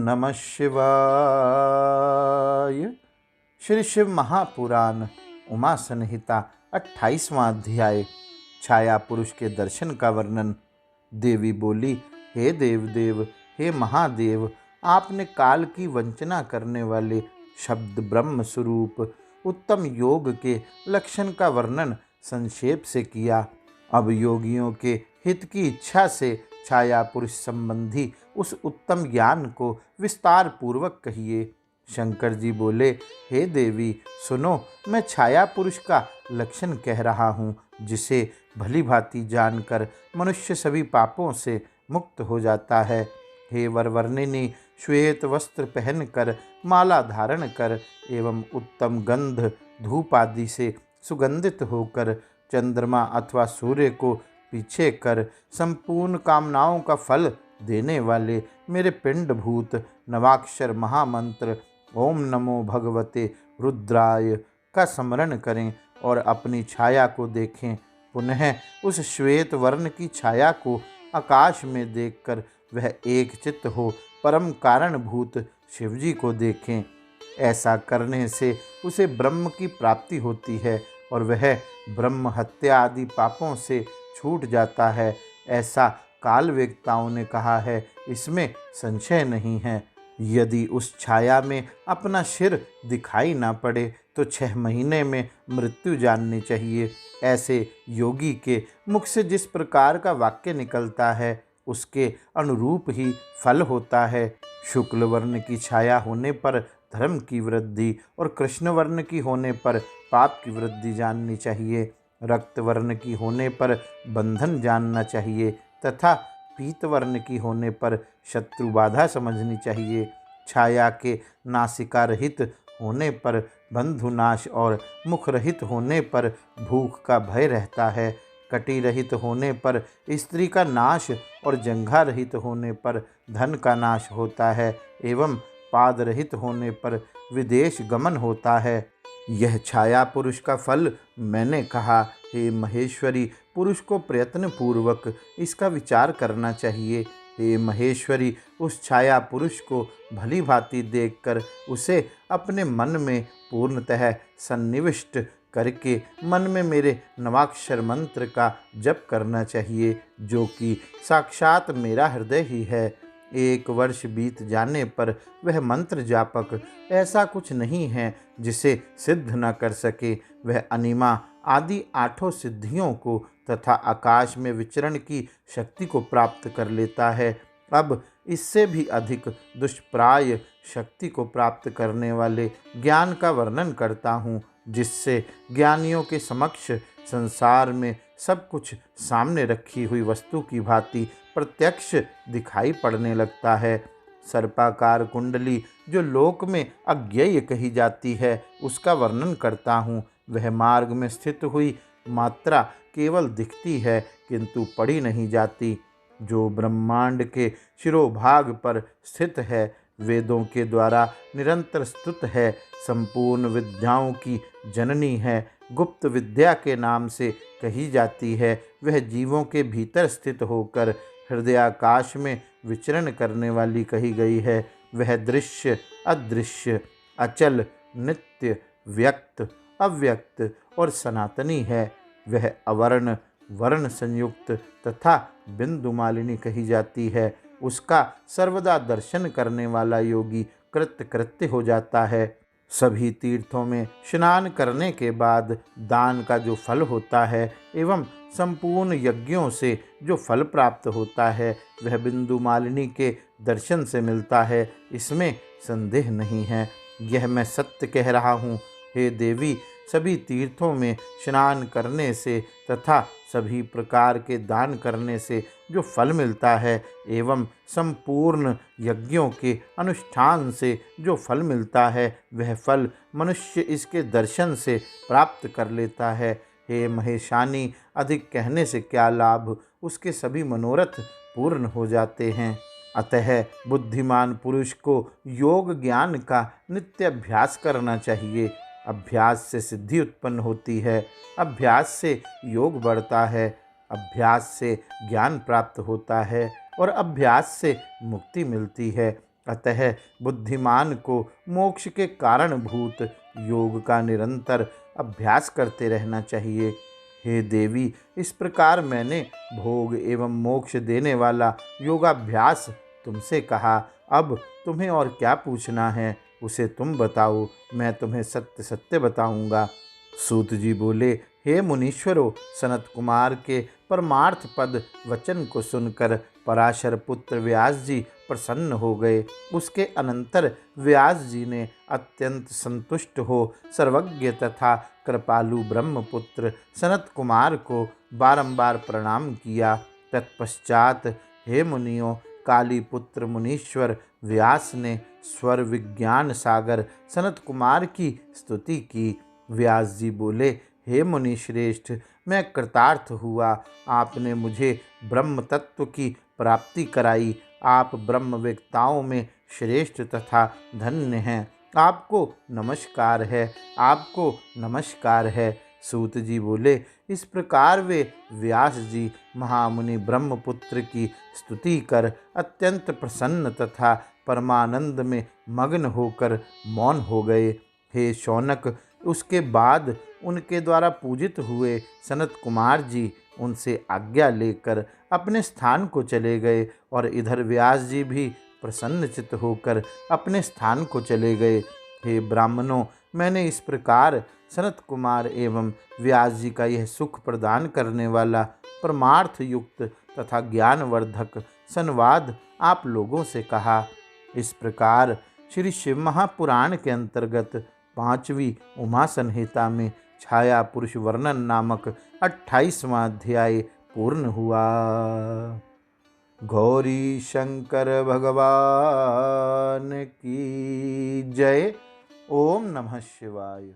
नमः शिवाय। श्री शिव महापुराण उमा संहिता 28वां अध्याय। छाया पुरुष के दर्शन का वर्णन। देवी बोली, हे देवदेव, हे महादेव, आपने काल की वंचना करने वाले शब्द ब्रह्म स्वरूप उत्तम योग के लक्षण का वर्णन संक्षेप से किया। अब योगियों के हित की इच्छा से छाया पुरुष संबंधी उस उत्तम ज्ञान को विस्तार पूर्वक कहिए। शंकर जी बोले, हे देवी सुनो, मैं छाया पुरुष का लक्षण कह रहा हूँ, जिसे भली भांति जानकर मनुष्य सभी पापों से मुक्त हो जाता है। हे वरवर्णिनी, श्वेत वस्त्र पहनकर, माला धारण कर एवं उत्तम गंध धूप आदि से सुगंधित होकर, चंद्रमा अथवा सूर्य को पीछे कर संपूर्ण कामनाओं का फल देने वाले मेरे पिंडभूत नवाक्षर महामंत्र ओम नमो भगवते रुद्राय का स्मरण करें और अपनी छाया को देखें। पुनः उस श्वेत वर्ण की छाया को आकाश में देखकर वह एक चित्त हो परम कारणभूत शिवजी को देखें। ऐसा करने से उसे ब्रह्म की प्राप्ति होती है और वह ब्रह्म हत्या आदि पापों से छूट जाता है। ऐसा काल वेदताओं ने कहा है, इसमें संशय नहीं है। यदि उस छाया में अपना सिर दिखाई ना पड़े तो 6 महीने में मृत्यु जाननी चाहिए। ऐसे योगी के मुख से जिस प्रकार का वाक्य निकलता है उसके अनुरूप ही फल होता है। शुक्ल वर्ण की छाया होने पर धर्म की वृद्धि और कृष्ण वर्ण की होने पर पाप की वृद्धि जाननी चाहिए। रक्त वर्ण की होने पर बंधन जानना चाहिए तथा पीत वर्ण की होने पर शत्रु बाधा समझनी चाहिए। छाया के नासिका रहित होने पर बंधुनाश और मुख रहित होने पर भूख का भय रहता है। कटी रहित होने पर स्त्री का नाश और जंघा रहित होने पर धन का नाश होता है एवं पाद रहित होने पर विदेश गमन होता है। यह छाया पुरुष का फल मैंने कहा। हे महेश्वरी, पुरुष को प्रयत्न पूर्वक इसका विचार करना चाहिए। हे महेश्वरी, उस छाया पुरुष को भली भांति देखकर उसे अपने मन में पूर्णतः सन्निविष्ट करके मन में मेरे नवाक्षर मंत्र का जप करना चाहिए, जो कि साक्षात मेरा हृदय ही है। 1 वर्ष बीत जाने पर वह मंत्र जापक ऐसा कुछ नहीं है जिसे सिद्ध न कर सके। वह अनिमा आदि 8 सिद्धियों को तथा आकाश में विचरण की शक्ति को प्राप्त कर लेता है। अब इससे भी अधिक दुष्प्राय शक्ति को प्राप्त करने वाले ज्ञान का वर्णन करता हूँ, जिससे ज्ञानियों के समक्ष संसार में सब कुछ सामने रखी हुई वस्तु की भांति प्रत्यक्ष दिखाई पड़ने लगता है। सर्पाकार कुंडली जो लोक में अज्ञेय कही जाती है, उसका वर्णन करता हूँ। वह मार्ग में स्थित हुई मात्रा केवल दिखती है किंतु पढ़ी नहीं जाती। जो ब्रह्मांड के शिरोभाग पर स्थित है, वेदों के द्वारा निरंतर स्तुत है, संपूर्ण विद्याओं की जननी है, गुप्त विद्या के नाम से कही जाती है। वह जीवों के भीतर स्थित होकर हृदयाकाश में विचरण करने वाली कही गई है। वह दृश्य, अदृश्य, अचल, नित्य, व्यक्त, अव्यक्त और सनातनी है। वह अवर्ण, वर्ण संयुक्त तथा बिंदु मालिनी कही जाती है। उसका सर्वदा दर्शन करने वाला योगी कृत्य हो जाता है। सभी तीर्थों में स्नान करने के बाद दान का जो फल होता है एवं संपूर्ण यज्ञों से जो फल प्राप्त होता है, वह बिंदु मालिनी के दर्शन से मिलता है, इसमें संदेह नहीं है। यह मैं सत्य कह रहा हूँ। हे देवी, सभी तीर्थों में स्नान करने से तथा सभी प्रकार के दान करने से जो फल मिलता है एवं संपूर्ण यज्ञों के अनुष्ठान से जो फल मिलता है, वह फल मनुष्य इसके दर्शन से प्राप्त कर लेता है। हे महेशानी, अधिक कहने से क्या लाभ, उसके सभी मनोरथ पूर्ण हो जाते हैं। अतः बुद्धिमान पुरुष को योग ज्ञान का नित्य अभ्यास करना चाहिए। अभ्यास से सिद्धि उत्पन्न होती है, अभ्यास से योग बढ़ता है, अभ्यास से ज्ञान प्राप्त होता है और अभ्यास से मुक्ति मिलती है। अतः बुद्धिमान को मोक्ष के कारणभूत योग का निरंतर अभ्यास करते रहना चाहिए। हे देवी, इस प्रकार मैंने भोग एवं मोक्ष देने वाला योगाभ्यास तुमसे कहा। अब तुम्हें और क्या पूछना है, उसे तुम बताओ, मैं तुम्हें सत्य सत्य बताऊंगा। सूत जी बोले, हे मुनीश्वरों, सनत कुमार के परमार्थ पद वचन को सुनकर पराशर पुत्र व्यास जी प्रसन्न हो गए। उसके अनंतर व्यास जी ने अत्यंत संतुष्ट हो सर्वज्ञ तथा कृपालु ब्रह्मपुत्र सनत कुमार को बारंबार प्रणाम किया। तत्पश्चात हे मुनियों, काली पुत्र मुनीश्वर व्यास ने स्वर विज्ञान सागर सनत कुमार की स्तुति की। व्यास जी बोले, हे मुनि श्रेष्ठ, मैं कृतार्थ हुआ। आपने मुझे ब्रह्म तत्व की प्राप्ति कराई। आप ब्रह्मवेत्ताओं में श्रेष्ठ तथा धन्य हैं। आपको नमस्कार है, आपको नमस्कार है। सूत जी बोले, इस प्रकार वे व्यास जी महामुनि ब्रह्मपुत्र की स्तुति कर अत्यंत प्रसन्न तथा परमानंद में मग्न होकर मौन हो गए। हे शौनक, उसके बाद उनके द्वारा पूजित हुए सनत कुमार जी उनसे आज्ञा लेकर अपने स्थान को चले गए और इधर व्यास जी भी प्रसन्नचित्त होकर अपने स्थान को चले गए। हे ब्राह्मणों, मैंने इस प्रकार सनत कुमार एवं व्यास जी का यह सुख प्रदान करने वाला परमार्थ युक्त तथा ज्ञानवर्धक संवाद आप लोगों से कहा। इस प्रकार श्री शिव महापुराण के अंतर्गत 5वीं उमा संहिता में छाया पुरुष वर्णन नामक 28वां अध्याय पूर्ण हुआ। गौरी शंकर भगवान की जय। ओम नमः शिवाय।